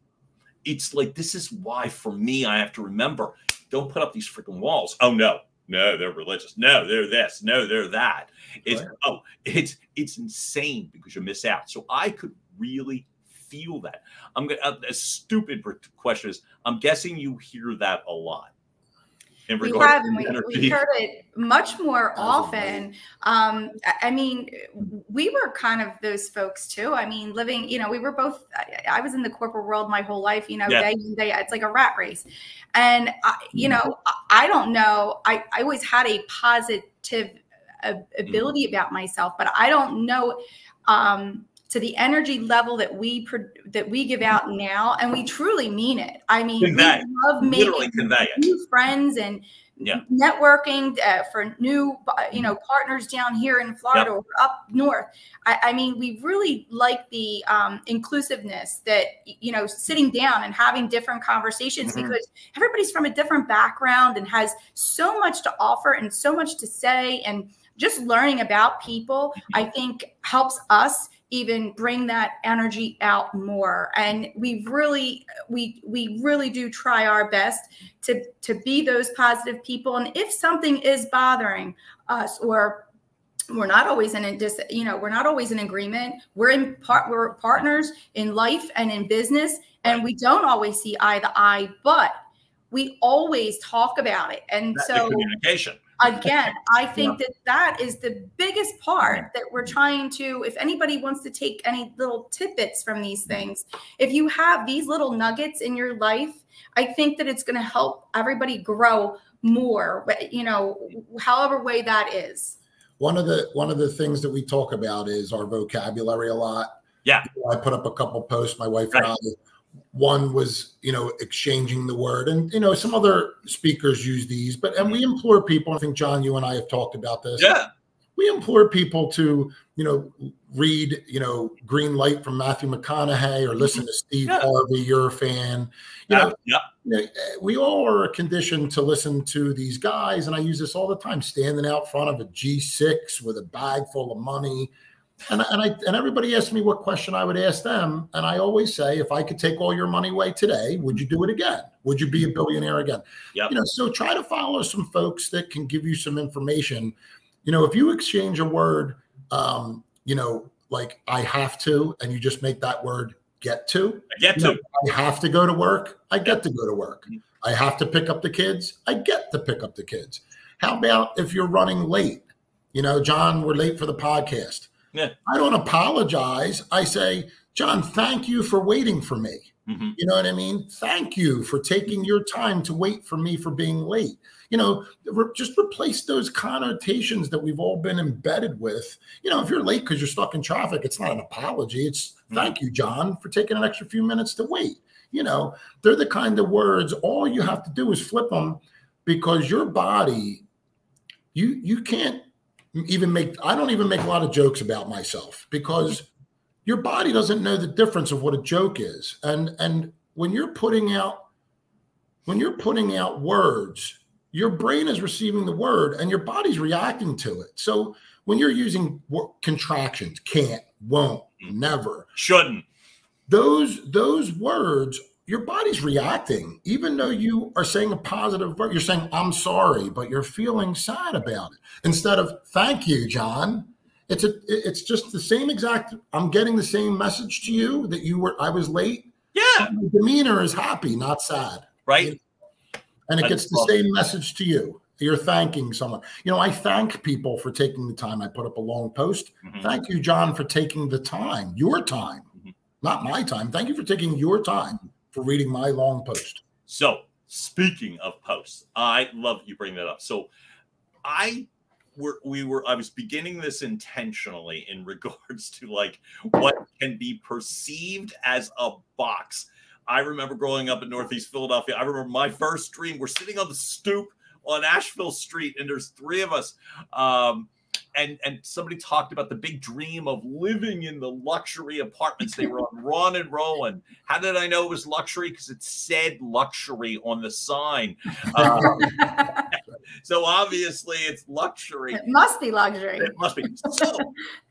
it's like, this is why, for me, I have to remember, don't put up these freaking walls. Oh, no, they're religious. No, they're this. No, they're that. It's insane because you miss out. So I could really feel that. A stupid question is, I'm guessing you hear that a lot. We heard it much more often. I mean, we were kind of those folks too. I mean, living, we were both, I was in the corporate world my whole life, day in, day out. It's like a rat race. And, I don't know, I always had a positive ability about myself, but I don't know, to the energy level that we give out now, and we truly mean it. I mean, we love making new friends and networking for new, partners down here in Florida or up north. I mean, we really like the inclusiveness that, sitting down and having different conversations because everybody's from a different background and has so much to offer and so much to say, and just learning about people, I think, helps us even bring that energy out more. And we really do try our best to be those positive people. And if something is bothering us, or we're not always we're not always in agreement, we're partners in life and in business, and we don't always see eye to eye, but we always talk about it. And so communication. Again, I think that is the biggest part that we're trying to, if anybody wants to take any little tidbits from these things, if you have these little nuggets in your life, I think that it's going to help everybody grow more, however way that is. One of the things that we talk about is our vocabulary a lot. Yeah. I put up a couple posts, my wife and I. One was, exchanging the word, and, some other speakers use these, and we implore people, I think, John, you and I have talked about this. Yeah. We implore people to, read, Green Light from Matthew McConaughey, or listen to Steve Harvey, you're a fan. We all are conditioned to listen to these guys, and I use this all the time, standing out front of a G6 with a bag full of money. And everybody asks me what question I would ask them. And I always say, if I could take all your money away today, would you do it again? Would you be a billionaire again? Yep. So try to follow some folks that can give you some information. If you exchange a word, like I have to, and you just make that word get to. I have to go to work. I get to go to work. I have to pick up the kids. I get to pick up the kids. How about if you're running late? John, we're late for the podcast. Yeah. I don't apologize. I say, John, thank you for waiting for me. Mm-hmm. You know what I mean? Thank you for taking your time to wait for me for being late. Just replace those connotations that we've all been embedded with. If you're late because you're stuck in traffic, it's not an apology. It's thank you, John, for taking an extra few minutes to wait. They're the kind of words, all you have to do is flip them, because your body, you can't I don't even make a lot of jokes about myself, because your body doesn't know the difference of what a joke is. And when you're putting out words, your brain is receiving the word and your body's reacting to it. So when you're using contractions, can't, won't, never, shouldn't, those words, your body's reacting. Even though you are saying a positive word, you're saying, I'm sorry, but you're feeling sad about it. Instead of thank you, John, it's just the same exact, I'm getting the same message to you that I was late. Yeah. The demeanor is happy, not sad. Right. And it gets the same message to you. You're thanking someone. I thank people for taking the time. I put up a long post. Mm-hmm. Thank you, John, for taking the time, your time, not my time. Thank you for taking your time for reading my long post. So speaking of posts, I love you bring that up. So I was beginning this intentionally in regards to like what can be perceived as a box. I remember growing up in Northeast Philadelphia. I remember my first dream. We're sitting on the stoop on Asheville Street, and there's three of us. And somebody talked about the big dream of living in the luxury apartments. They were on Ron and Rowan. How did I know it was luxury? Because it said luxury on the sign. So obviously it's luxury. It must be luxury. It must be. So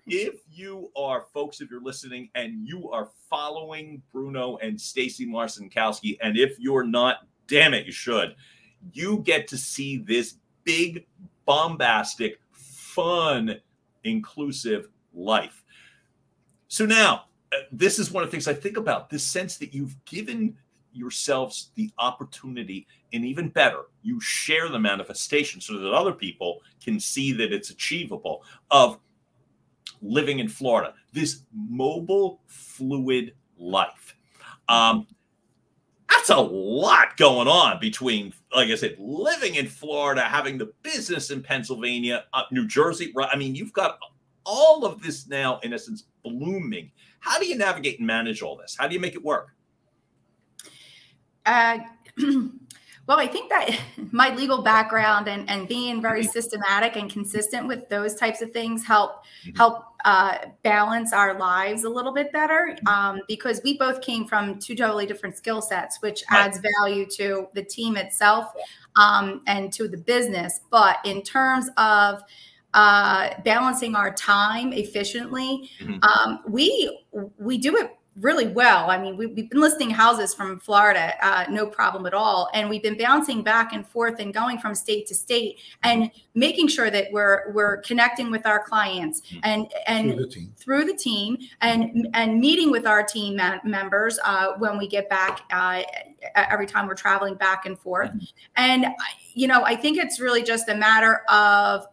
if you are, folks, if you're listening and you are following Bruno and Stacie Marcinkowski, and if you're not, damn it, you should. You get to see this big, bombastic, fun, inclusive life. So now, this is one of the things I think about, this sense that you've given yourselves the opportunity, and even better, you share the manifestation so that other people can see that it's achievable, of living in Florida, this mobile, fluid life. That's a lot going on between, like I said, living in Florida, having the business in Pennsylvania, New Jersey. I mean, you've got all of this now, in essence, blooming. How do you navigate and manage all this? How do you make it work? Well, I think that my legal background and being very systematic and consistent with those types of things help balance our lives a little bit better, because we both came from two totally different skill sets, which adds value to the team itself and to the business. But in terms of balancing our time efficiently, we do it really well. I mean, we've been listing houses from Florida, no problem at all. And we've been bouncing back and forth and going from state to state and making sure that we're connecting with our clients and through the team and meeting with our team members when we get back every time we're traveling back and forth. And, I think it's really just a matter of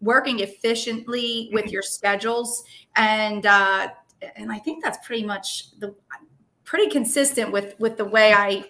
working efficiently with your schedules, and I think that's pretty much pretty consistent with the way I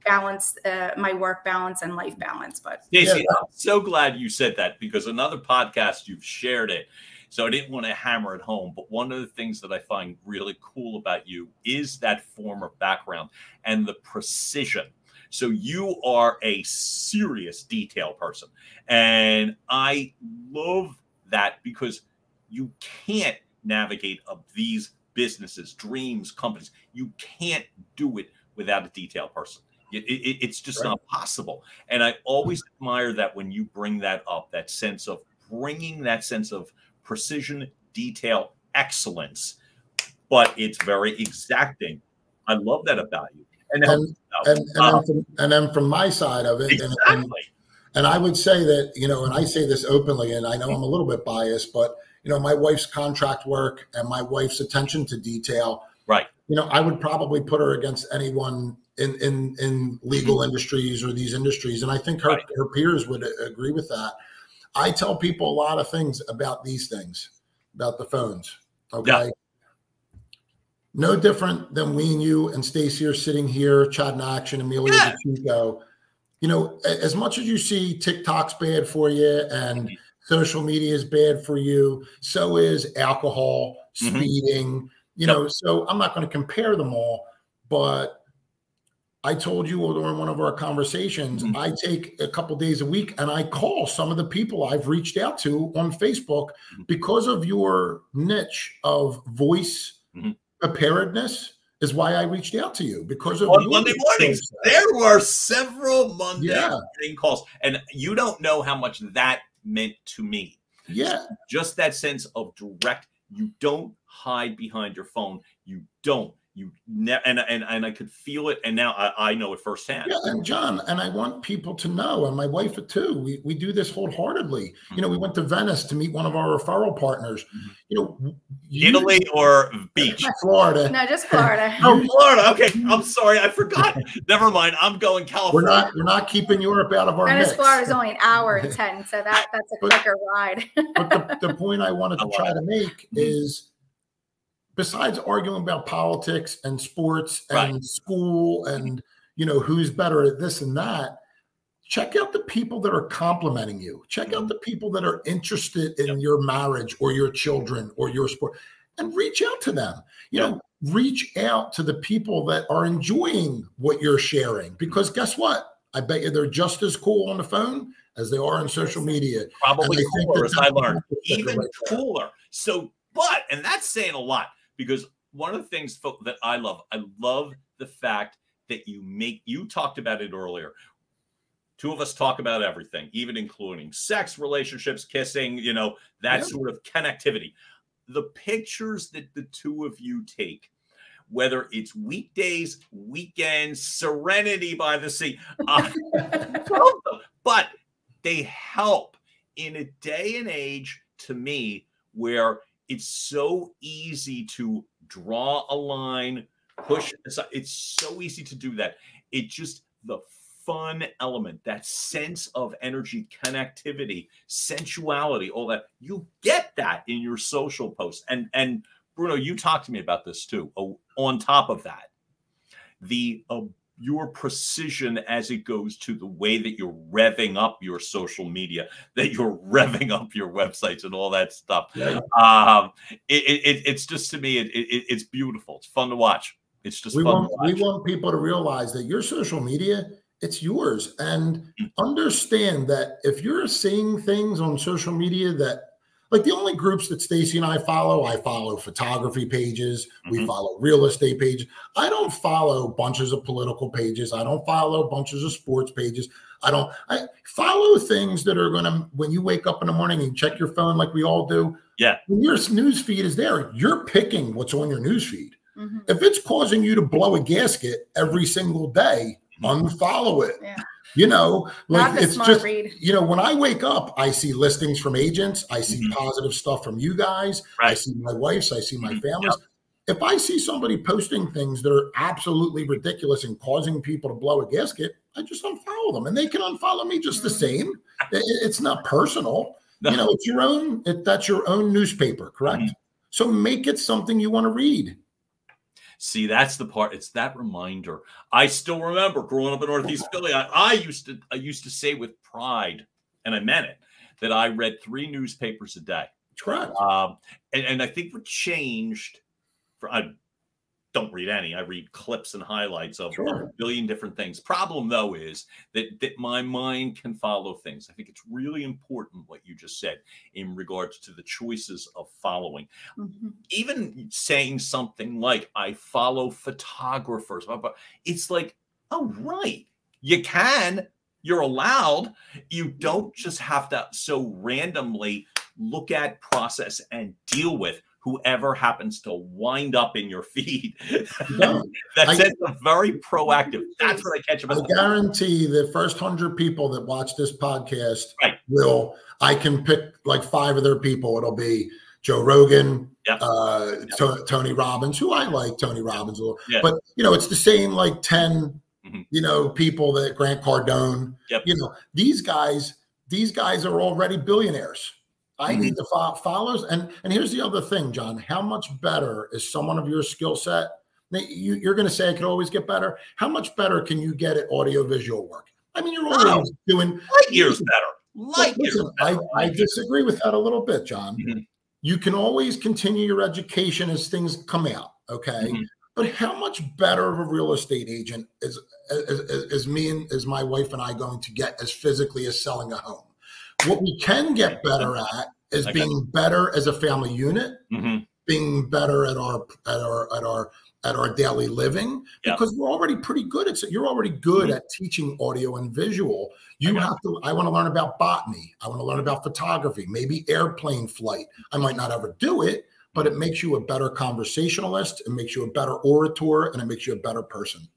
balance my work balance and life balance. But Stacie, I'm so glad you said that, because another podcast you've shared it. So I didn't want to hammer it home. But one of the things that I find really cool about you is that former background and the precision. So you are a serious detail person. And I love that because you can't navigate these businesses, dreams, companies. You can't do it without a detail person. It's just not possible. And I always admire that when you bring that up, that sense of bringing that sense of precision, detail, excellence, but it's very exacting. I love that about you. And then from my side of it, exactly. And I would say that, you know, and I say this openly, and I know I'm a little bit biased, but, you know, my wife's contract work and my wife's attention to detail, right? You know, I would probably put her against anyone in legal industries or these industries. And I think her peers would agree with that. I tell people a lot of things about these things, about the phones. Okay. Yeah. No different than we and you and Stacie are sitting here, Chad in Action, Amelia DeChico. You know, as much as you see TikTok's bad for you and social media is bad for you, so is alcohol, speeding, you know, so I'm not going to compare them all, but I told you during one of our conversations, I take a couple days a week and I call some of the people I've reached out to on Facebook because of your niche of voice preparedness is why I reached out to you, because of on Monday mornings. There were several Monday morning calls, and you don't know how much that meant to me. Yeah. Just that sense of direct. You don't hide behind your phone. You don't. And I could feel it, and now I know it firsthand. Yeah, and John, and I want people to know, and my wife too. We do this wholeheartedly. You know, we went to Venice to meet one of our referral partners. You know, Italy or beach? Florida. No, just Florida. Oh, Florida. Okay, I'm sorry, I forgot. Never mind. I'm going California. We're not keeping Europe out of our mix. Florida is only an hour and 10, so that's a quicker ride. But the point I wanted to try to make is, besides arguing about politics and sports and school and, you know, who's better at this and that, check out the people that are complimenting you. Check out the people that are interested in your marriage or your children or your sport, and reach out to them. You know, reach out to the people that are enjoying what you're sharing, because guess what? I bet you they're just as cool on the phone as they are on social media. Probably cooler, as I learned. Even cooler. So, and that's saying a lot. Because one of the things that I love the fact that you talked about it earlier. Two of us talk about everything, even including sex, relationships, kissing, you know, that sort of connectivity. The pictures that the two of you take, whether it's weekdays, weekends, serenity by the sea, but they help in a day and age, to me, where it's so easy to draw a line, push it aside. It's so easy to do that. It just, the fun element, that sense of energy, connectivity, sensuality, all that, you get that in your social posts. And Bruno, you talked to me about this too. On top of that, your precision as it goes to the way that you're revving up your social media, that you're revving up your websites and all that stuff. It's just, to me, it's beautiful. It's fun to watch. It's just fun to watch. We want people to realize that your social media, it's yours. And understand that if you're seeing things on social media that, like, the only groups that Stacie and I follow photography pages. We follow real estate pages. I don't follow bunches of political pages. I don't follow bunches of sports pages. I follow things that are going to, when you wake up in the morning and check your phone like we all do. Yeah. When your news feed is there, you're picking what's on your news feed. If it's causing you to blow a gasket every single day, unfollow it. Yeah. You know, like, it's just, you know, when I wake up, I see listings from agents. I see positive stuff from you guys. I see my wife's. I see my family's. If I see somebody posting things that are absolutely ridiculous and causing people to blow a gasket, I just unfollow them, and they can unfollow me just the same. It's not personal. No. You know, it's your own. That's your own newspaper, correct? So make it something you want to read. See, that's the part. It's that reminder. I still remember growing up in Northeast Philly. I used to say with pride, and I meant it, that I read 3 newspapers a day. Correct. And I think what changed I don't read any. I read clips and highlights of a billion different things. Problem, though, is that my mind can follow things. I think it's really important what you just said in regards to the choices of following. Even saying something like, I follow photographers. It's like, oh, right. You can. You're allowed. You don't just have to so randomly look at, process, and deal with whoever happens to wind up in your feed. That's very proactive. That's what I catch about. I guarantee the first 100 people that watch this podcast I can pick like 5 of their people. It'll be Joe Rogan, Tony Robbins, who I like Tony Robbins a little, but it's the same like 10, people that Grant Cardone, these guys are already billionaires. I need the followers. And here's the other thing, John. How much better is someone of your skill set? You're going to say I could always get better. How much better can you get at audio-visual work? I mean, you're always doing light years better. I disagree with that a little bit, John. You can always continue your education as things come out, okay? But how much better of a real estate agent is me and is my wife and I going to get as physically as selling a home? What we can get better at is being better as a family unit, being better at our daily living, because we're already pretty good at it. You're already good at teaching audio and visual. I want to learn about botany. I want to learn about photography, maybe airplane flight. I might not ever do it, but it makes you a better conversationalist. It makes you a better orator, and it makes you a better person.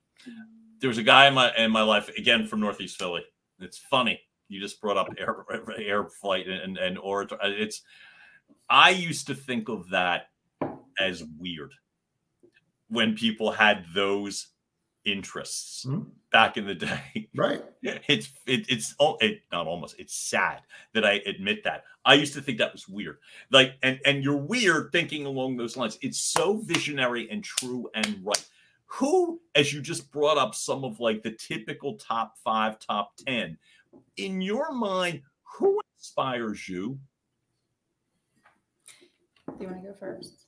There was a guy in my life, again, from Northeast Philly. It's funny. You just brought up air flight and orator. I used to think of that as weird when people had those interests back in the day. Right. It's not almost. It's sad that I admit that. I used to think that was weird. Like, and you're weird thinking along those lines. It's so visionary and true and right. Who, as you just brought up some of like the typical top 5, top 10, in your mind, who inspires you? Do you want to go first?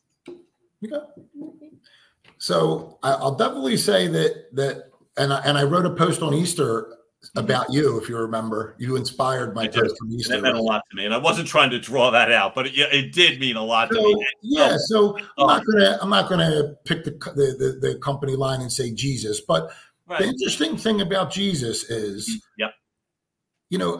So I'll definitely say that, and I wrote a post on Easter about you, if you remember. You inspired my post from Easter. That meant a lot to me, and I wasn't trying to draw that out, but it did mean a lot to me. Yeah, so I'm not gonna pick the company line and say Jesus, but the interesting thing about Jesus is,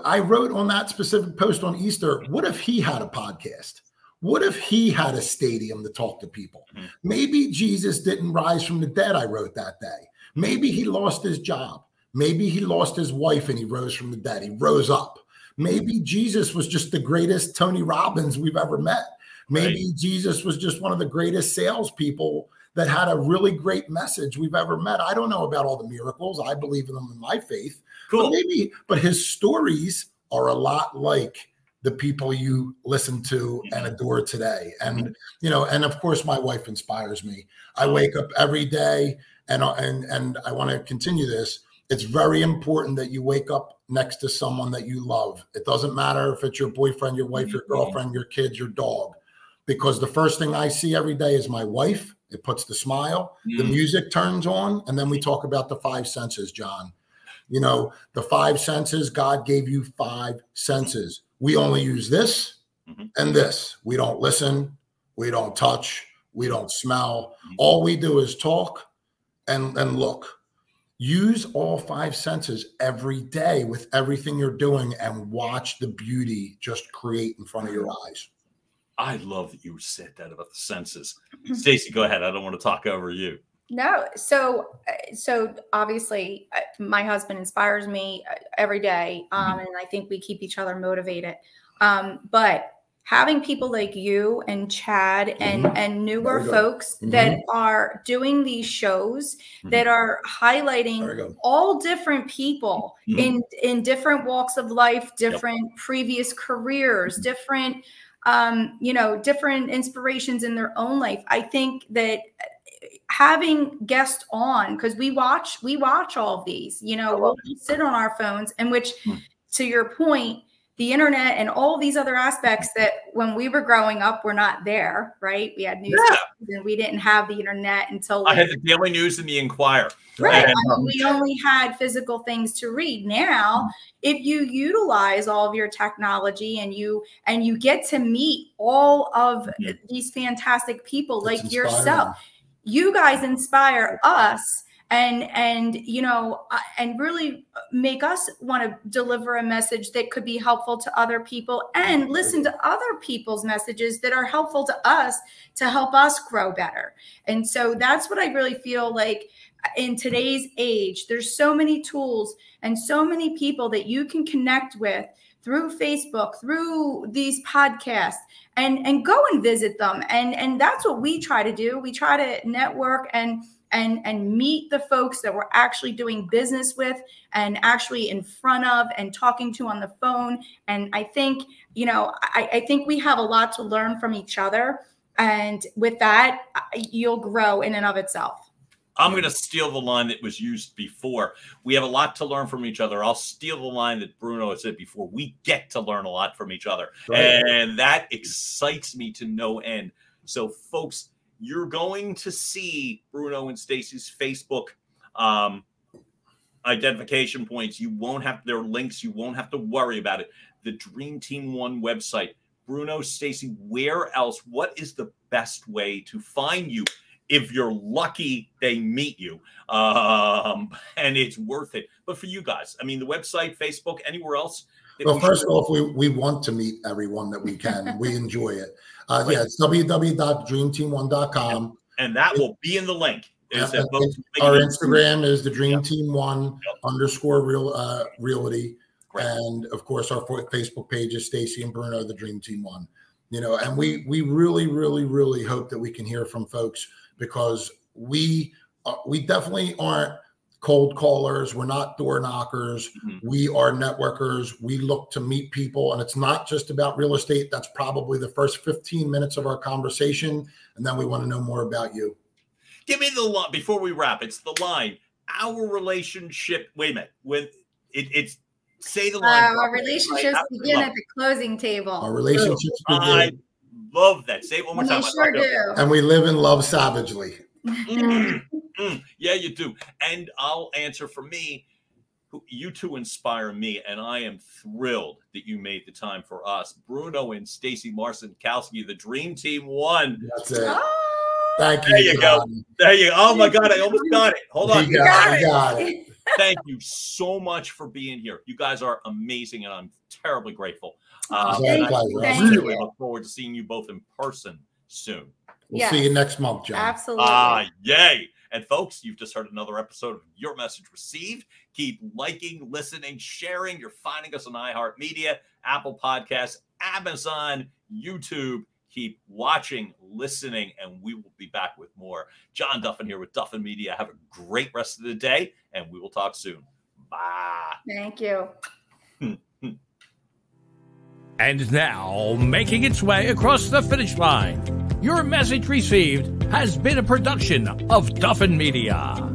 I wrote on that specific post on Easter, what if he had a podcast? What if he had a stadium to talk to people? Maybe Jesus didn't rise from the dead, I wrote that day. Maybe he lost his job. Maybe he lost his wife and he rose from the dead. He rose up. Maybe Jesus was just the greatest Tony Robbins we've ever met. Maybe Jesus was just one of the greatest salespeople that had a really great message we've ever met. I don't know about all the miracles. I believe in them in my faith. Cool. But his stories are a lot like the people you listen to and adore today. And, and of course, my wife inspires me. I wake up every day and I want to continue this. It's very important that you wake up next to someone that you love. It doesn't matter if it's your boyfriend, your wife, your girlfriend, your kids, your dog, because the first thing I see every day is my wife. It puts the smile, the music turns on, and then we talk about the 5 senses, John. The 5 senses, God gave you 5 senses. We only use this and this. We don't listen. We don't touch. We don't smell. All we do is talk and look. Use all 5 senses every day with everything you're doing and watch the beauty just create in front of your eyes. I love that you said that about the senses. Stacie, go ahead. I don't want to talk over you. No. So obviously my husband inspires me every day. And I think we keep each other motivated. But having people like you and Chad and newer folks that are doing these shows that are highlighting all different people in different walks of life, different previous careers, different, different inspirations in their own life. I think that having guests on, because we watch all of these, we'll sit on our phones, and which, to your point, the internet and all these other aspects that when we were growing up were not there, right? We had newspapers and we didn't have the internet until I had the Daily News and the Inquirer. Right. We only had physical things to read. Now, if you utilize all of your technology and you get to meet all of these fantastic people like yourself, you guys inspire us and you know, and really make us want to deliver a message that could be helpful to other people and listen to other people's messages that are helpful to us to help us grow better. And so that's what I really feel like in today's age. There's so many tools and so many people that you can connect with through Facebook, through these podcasts, and go and visit them. And that's what we try to do. We try to network and meet the folks that we're actually doing business with and actually in front of and talking to on the phone. And I think, you know, I think we have a lot to learn from each other. And with that, you'll grow in and of itself. I'm going to steal the line that was used before. We have a lot to learn from each other. I'll steal the line that Bruno had said before. We get to learn a lot from each other. Right. And that excites me to no end. So, folks, you're going to see Bruno and Stacie's Facebook identification points. You won't have their links. You won't have to worry about it. The Dream Team One website. Bruno, Stacie, where else? What is the best way to find you? If you're lucky, they meet you, and it's worth it. But for you guys, I mean, the website, Facebook, anywhere else? Well, first of all, we want to meet everyone that we can. We enjoy it. Yeah, it's www.dreamteam1.com. And that will be in the link. Our Instagram is the Dream Team One _ Realty. Great. And of course, our Facebook page is Stacie and Bruno, the Dream Team One. You know, and we really, really, really hope that we can hear from folks, because we definitely aren't cold callers. We're not door knockers. We are networkers. We look to meet people, and it's not just about real estate. That's probably the first 15 minutes of our conversation, and then we want to know more about you. Give me the line before we wrap. It's the line. Our relationship. Wait a minute. When it's say the line. Our relationships begin at the closing table. Our relationships begin. I love that. Say it one more time. We sure do. And we live and love savagely. Yeah, you do. And I'll answer for me. You two inspire me, and I am thrilled that you made the time for us. Bruno and Stacie Marcinkowski, the Dream Team One. That's it. Thank you. There you go. There you go. Oh my God, I almost got it. Hold on. You got it. Thank you so much for being here. You guys are amazing, and I'm terribly grateful. I really look forward to seeing you both in person soon. We'll see you next month, John. Absolutely. Yay. And folks, you've just heard another episode of Your Message Received. Keep liking, listening, sharing. You're finding us on iHeartMedia, Apple Podcasts, Amazon, YouTube. Keep watching, listening, and we will be back with more. John Duffin here with Duffin Media. Have a great rest of the day, and we will talk soon. Bye. Thank you. And now, making its way across the finish line, Your Message Received has been a production of Duffin Media.